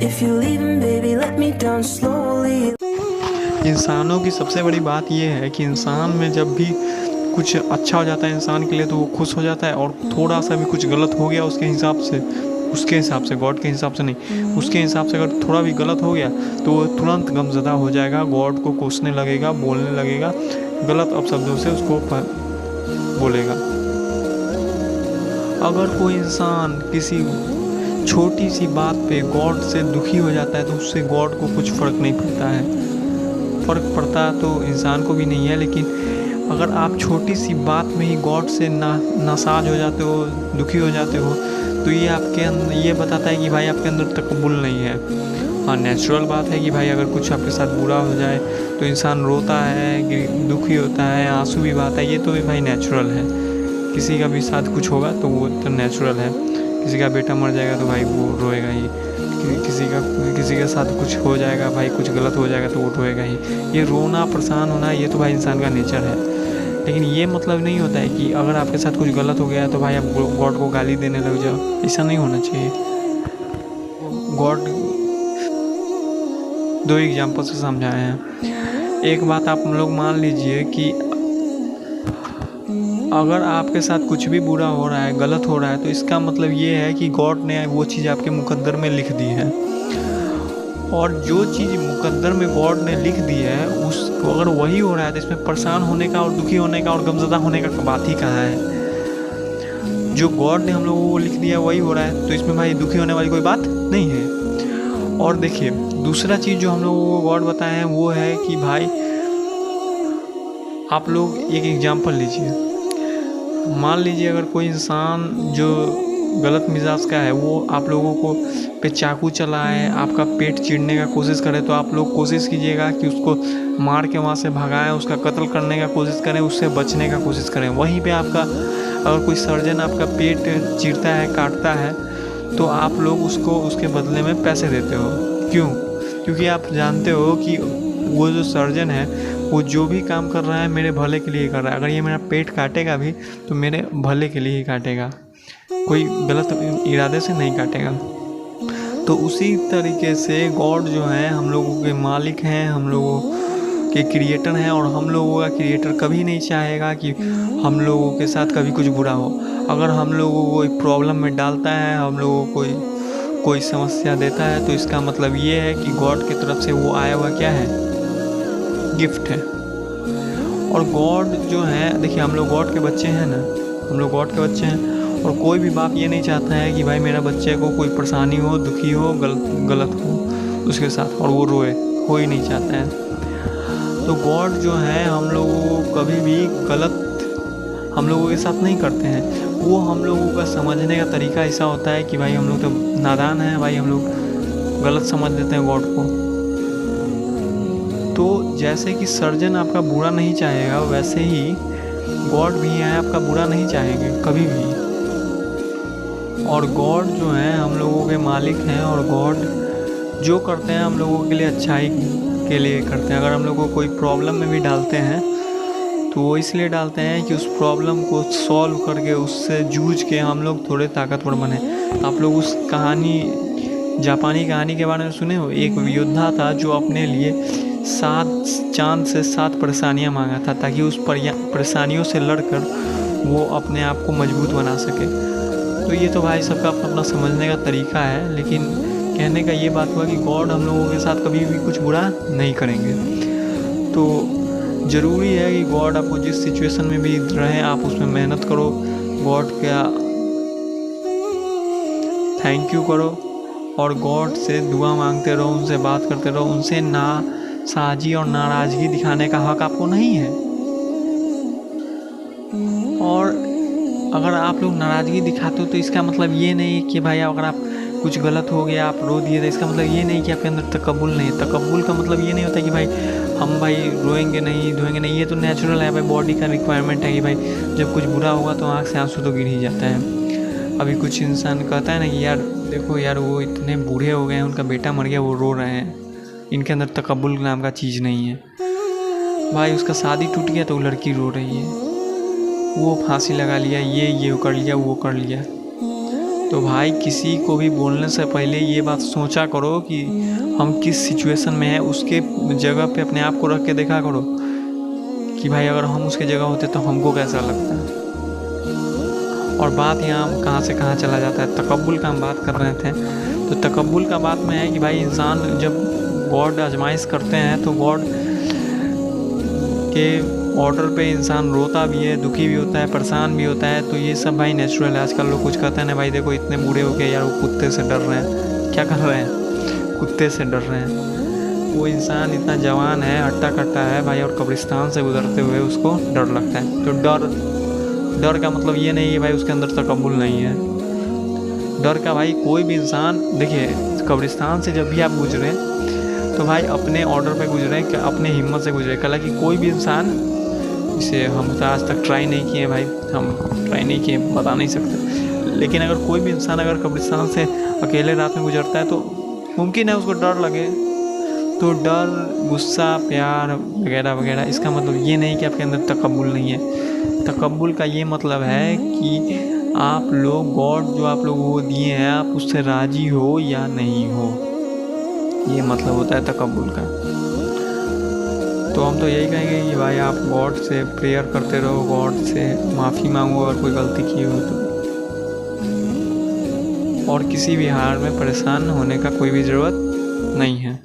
If you're leaving, baby, let me down slowly. इंसानों की सबसे बड़ी बात ये है कि इंसान में जब भी कुछ अच्छा हो जाता है इंसान के लिए तो वो खुश हो जाता है, और थोड़ा सा भी कुछ गलत हो गया उसके हिसाब से गॉड के हिसाब से नहीं, उसके हिसाब से अगर थोड़ा भी गलत हो गया तो वो तुरंत गमज़दा हो जाएगा, गॉड को कोसने लगेगा, बोलने लगेगा, गलत अपशब्दों से उसको बोलेगा। अगर कोई इंसान किसी छोटी सी बात पे गॉड से दुखी हो जाता है तो उससे गॉड को कुछ फ़र्क नहीं पड़ता है। फ़र्क पड़ता तो इंसान को भी नहीं है, लेकिन अगर आप छोटी सी बात में ही गॉड से नासाज हो जाते हो, दुखी हो जाते हो, तो ये आपके अंदर ये बताता है कि भाई आपके अंदर तकब्बुल नहीं है। हाँ, नेचुरल बात है कि भाई अगर कुछ आपके साथ बुरा हो जाए तो इंसान रोता है, दुखी होता है, आंसू भी बहाता है, ये तो भाई नेचुरल है। किसी का भी साथ कुछ होगा तो वो तो नेचुरल है। किसी का बेटा मर जाएगा तो भाई वो रोएगा ही, किसी के साथ कुछ हो जाएगा, भाई कुछ गलत हो जाएगा तो वो रोएगा ही। ये रोना, परेशान होना, ये तो भाई इंसान का नेचर है। लेकिन ये मतलब नहीं होता है कि अगर आपके साथ कुछ गलत हो गया है तो भाई आप गॉड को गाली देने लग जाओ, ऐसा नहीं होना चाहिए। गॉड दो एग्जाम्पल से समझाए हैं। एक बात आप लोग मान लीजिए कि अगर आपके साथ कुछ भी बुरा हो रहा है, गलत हो रहा है, तो इसका मतलब ये है कि गॉड ने वो चीज़ आपके मुकद्दर में लिख दी है, और जो चीज़ मुकद्दर में गॉड ने लिख दी है उसको अगर वही हो रहा है तो इसमें परेशान होने का और दुखी होने का और गमज़दा होने का बात ही कहाँ है। जो गॉड ने हम लोगों को लिख दिया वही हो रहा है, तो इसमें भाई दुखी होने वाली कोई बात नहीं है। और देखिए, दूसरा चीज़ जो हम लोगों को गॉड बताए हैं वो है कि भाई आप लोग एक एग्जाम्पल लीजिए। मान लीजिए अगर कोई इंसान जो गलत मिजाज का है वो आप लोगों को पे चाकू चलाए, आपका पेट चीरने का कोशिश करे, तो आप लोग कोशिश कीजिएगा कि उसको मार के वहाँ से भगाएं, उसका कत्ल करने का कोशिश करें, उससे बचने का कोशिश करें। वहीं पे आपका अगर कोई सर्जन आपका पेट चीरता है, काटता है, तो आप लोग उसको उसके बदले में पैसे देते हो। क्यों? क्योंकि आप जानते हो कि वो जो सर्जन है वो जो भी काम कर रहा है मेरे भले के लिए कर रहा है। अगर ये मेरा पेट काटेगा भी तो मेरे भले के लिए ही काटेगा, कोई गलत इरादे से नहीं काटेगा। तो उसी तरीके से गॉड जो है हम लोगों के मालिक हैं, हम लोगों के क्रिएटर हैं, और हम लोगों का क्रिएटर कभी नहीं चाहेगा कि हम लोगों के साथ कभी कुछ बुरा हो। अगर हम लोगों को कोई प्रॉब्लम में डालता है, हम लोगों को कोई समस्या देता है, तो इसका मतलब ये है कि गॉड की तरफ से वो आया हुआ क्या है, गिफ्ट है। और गॉड जो है, देखिए हम लोग गॉड के बच्चे हैं ना, हम लोग गॉड के बच्चे हैं, और कोई भी बाप ये नहीं चाहता है कि भाई मेरा बच्चे को कोई परेशानी हो, दुखी हो, गलत हो उसके साथ और वो रोए, कोई नहीं चाहता है। तो गॉड जो है हम लोगों को कभी भी गलत हम लोगों के साथ नहीं करते हैं। वो हम लोगों का समझने का तरीका ऐसा होता है कि भाई हम लोग तो नादान हैं, भाई हम लोग गलत समझ लेते हैं गॉड को। तो जैसे कि सर्जन आपका बुरा नहीं चाहेगा, वैसे ही गॉड भी है आपका बुरा नहीं चाहेंगे कभी भी। और गॉड जो है हम लोगों के मालिक हैं, और गॉड जो करते हैं हम लोगों के लिए अच्छाई के लिए करते हैं। अगर हम लोग को कोई प्रॉब्लम में भी डालते हैं तो वो इसलिए डालते हैं कि उस प्रॉब्लम को सॉल्व करके, उससे जूझ के हम लोग थोड़े ताकतवर बने। आप लोग उस जापानी कहानी के बारे में सुने हो? एक योद्धा था जो अपने लिए 7 चांद से 7 परेशानियाँ मांगा था, ताकि उस परेशानियों से लड़कर वो अपने आप को मजबूत बना सके। तो ये तो भाई सबका अपना अपना समझने का तरीका है, लेकिन कहने का ये बात हुआ कि गॉड हम लोगों के साथ कभी भी कुछ बुरा नहीं करेंगे। तो ज़रूरी है कि गॉड आपको जिस सिचुएशन में भी रहें आप उसमें मेहनत करो, गॉड का थैंक यू करो, और गॉड से दुआ मांगते रहो, उनसे बात करते रहो। उनसे नासाजी और नाराज़गी दिखाने का हक आपको नहीं है। और अगर आप लोग नाराज़गी दिखाते हो तो इसका मतलब ये नहीं कि भाई अगर आप कुछ गलत हो गया आप रो दिए, तो इसका मतलब ये नहीं कि आपके अंदर तकब्बुल नहीं है। तकब्बुल का मतलब ये नहीं होता कि भाई हम भाई रोएंगे नहीं, धोएंगे नहीं, ये तो नेचुरल है भाई, बॉडी का रिक्वायरमेंट है कि भाई जब कुछ बुरा होगा तो आँख से आंसू तो गिर ही जाता है। अभी कुछ इंसान कहता है ना कि यार देखो यार वो इतने बूढ़े हो गए हैं, उनका बेटा मर गया, वो रो रहे हैं, इनके अंदर तकब्बुल नाम का चीज़ नहीं है। भाई उसका शादी टूट गया तो वो लड़की रो रही है, वो फांसी लगा लिया, ये कर लिया, वो कर लिया। तो भाई किसी को भी बोलने से पहले ये बात सोचा करो कि हम किस सिचुएशन में हैं, उसके जगह पे अपने आप को रख के देखा करो कि भाई अगर हम उसके जगह होते तो हमको कैसा लगता है। और बात यहाँ कहाँ से कहाँ चला जाता है, तकब्बुल का हम बात कर रहे थे। तो तकब्बुल का बात में है कि भाई इंसान जब गॉड आजमाइश करते हैं तो गॉड के ऑर्डर पे इंसान रोता भी है, दुखी भी होता है, परेशान भी होता है। तो ये सब भाई नेचुरल है। आजकल लोग कुछ कहते हैं ना भाई देखो इतने बूढ़े हो गए यार, वो कुत्ते से डर रहे हैं। क्या कर रहे हैं? कुत्ते से डर रहे हैं। वो इंसान इतना जवान है, हट्टा कट्टा है भाई, और कब्रिस्तान से गुजरते हुए उसको डर लगता है। तो डर का मतलब ये नहीं है भाई उसके अंदर तकब्बुल नहीं है। डर का भाई कोई भी इंसान, देखिए कब्रिस्तान से जब भी आप गुजरे तो भाई अपने ऑर्डर पे गुजरे, अपने हिम्मत से गुजरे। हालांकि कोई भी इंसान, इसे हम तो आज तक ट्राई नहीं किए भाई, हम ट्राई नहीं किए, बता नहीं सकते। लेकिन अगर कोई भी इंसान अगर कब्रिस्तान से अकेले रात में गुजरता है तो मुमकिन है उसको डर लगे। तो डर, गुस्सा, प्यार वगैरह वगैरह, इसका मतलब ये नहीं कि आपके अंदर तकब्बुल नहीं है। तकब्बुल का ये मतलब है कि आप लोग गॉड जो आप लोगों को दिए हैं, आप उससे राज़ी हो या नहीं हो, ये मतलब होता है तकब्बुल का। तो हम तो यही कहेंगे कि भाई आप गॉड से प्रेयर करते रहो, गॉड से माफ़ी मांगो अगर कोई गलती की हो तो। और किसी भी हाल में परेशान होने का कोई भी ज़रूरत नहीं है।